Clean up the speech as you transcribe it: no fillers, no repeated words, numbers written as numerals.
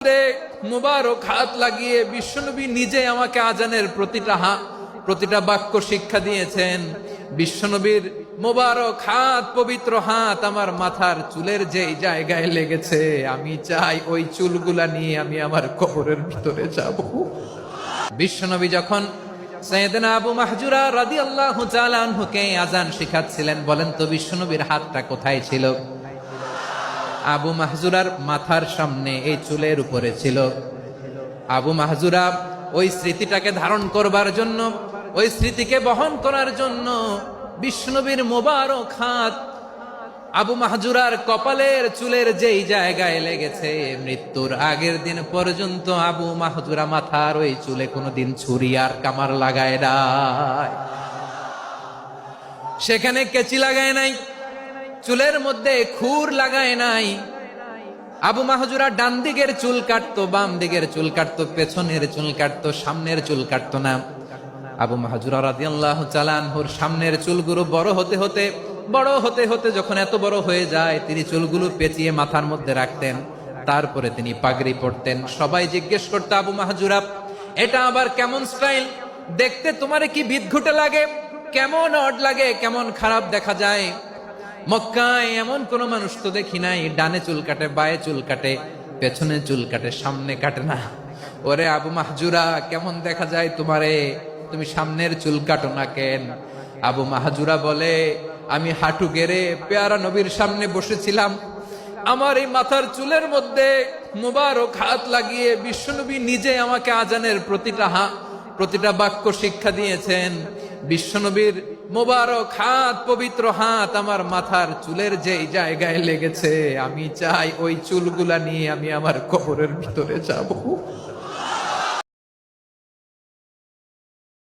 মধ্যে মুবারক হাত লাগিয়ে বিশ্বনবী নিজে আমাকে আজানের প্রতিটা বাক্য শিক্ষা দিয়েছেন। বিশ্বনবীর মুবারক হাত, পবিত্র হাত আমার মাথার চুলের যেই জায়গায় লেগেছে, আমি চাই ওই চুলগুলা নিয়ে আমি আমার কবরের ভিতরে যাব। বিশ্বনবী যখন সাইয়েদনা আবু মাহজুরা রাদিয়াল্লাহু তাআলা আনহুকে আযান শিখাচ্ছিলেন, বলেন তো বিশ্বনবীর হাতটা কোথায় ছিল? আবু মাহজুরার মাথার সামনে, এই চুলের উপরে ছিল। আবু মাহজুরা ওই স্মৃতিটাকে ধারণ করবার জন্য, ওই স্মৃতিকে বহন করার জন্য বিশ্বনবীর মোবারক হাত আবু মাহজুরার কপালের চুলের যেই জায়গায় লেগেছে, মৃত্যুর আগের দিন পর্যন্ত আবু মাহজুরা মাথার ওই চুলে কোনোদিন ছুরি আর কামার লাগায় নাই, সেখানে কেচি লাগায় নাই, চুলের মধ্যে খুর লাগায় নাই। আবু মাহজুরা ডান দিকের চুল কাটতো, বাম দিকের চুল কাটতো, পেছনের চুল কাটতো, সামনের চুল কাটতো না। আবু মাহজুরা রাদিয়াল্লাহু তাআলা আনহুর সামনের চুলগুলো বড় হতে হতে যখন এত বড় হয়ে যায়, তিনি চুলগুলো পেঁচিয়ে মাথার মধ্যে রাখতেন, তারপরে তিনি পাগড়ি পরতেন। সবাই জিজ্ঞেস করতো, আবু মাহজুরা এটা আবার কেমন স্টাইল? দেখতে তোমারে কি বিদঘুটে লাগে? কেমন অড লাগে? কেমন খারাপ দেখা যায়? মক্কায় এমন কোন মানুষ তো দেখি নাই, ডানে চুল কাটে, বায়ে চুল কাটে, পেছনে চুল কাটে, সামনে কাটে না। ওরে আবু মাহজুরা, কেমন দেখা যায় তোমারে? তুমি সামনের চুল কাটো না কেন? আবু মাহজুরা বলে, আমি হাঁটু গেড়ে পেয়ারা নবীর সামনে বসেছিলাম, আমার এই মাথার চুলের মধ্যে মুবারক হাত লাগিয়ে বিশ্বনবী নিজে আমাকে আজানের প্রতিটা বাক্য শিক্ষা দিয়েছেন। বিশ্বনবীর মোবারক হাত, পবিত্র হাত আমার মাথার চুলের যেই জায়গায় লেগেছে, আমি চাই ওই চুলগুলা নিয়ে আমি আমার কবরের ভিতরে যাব।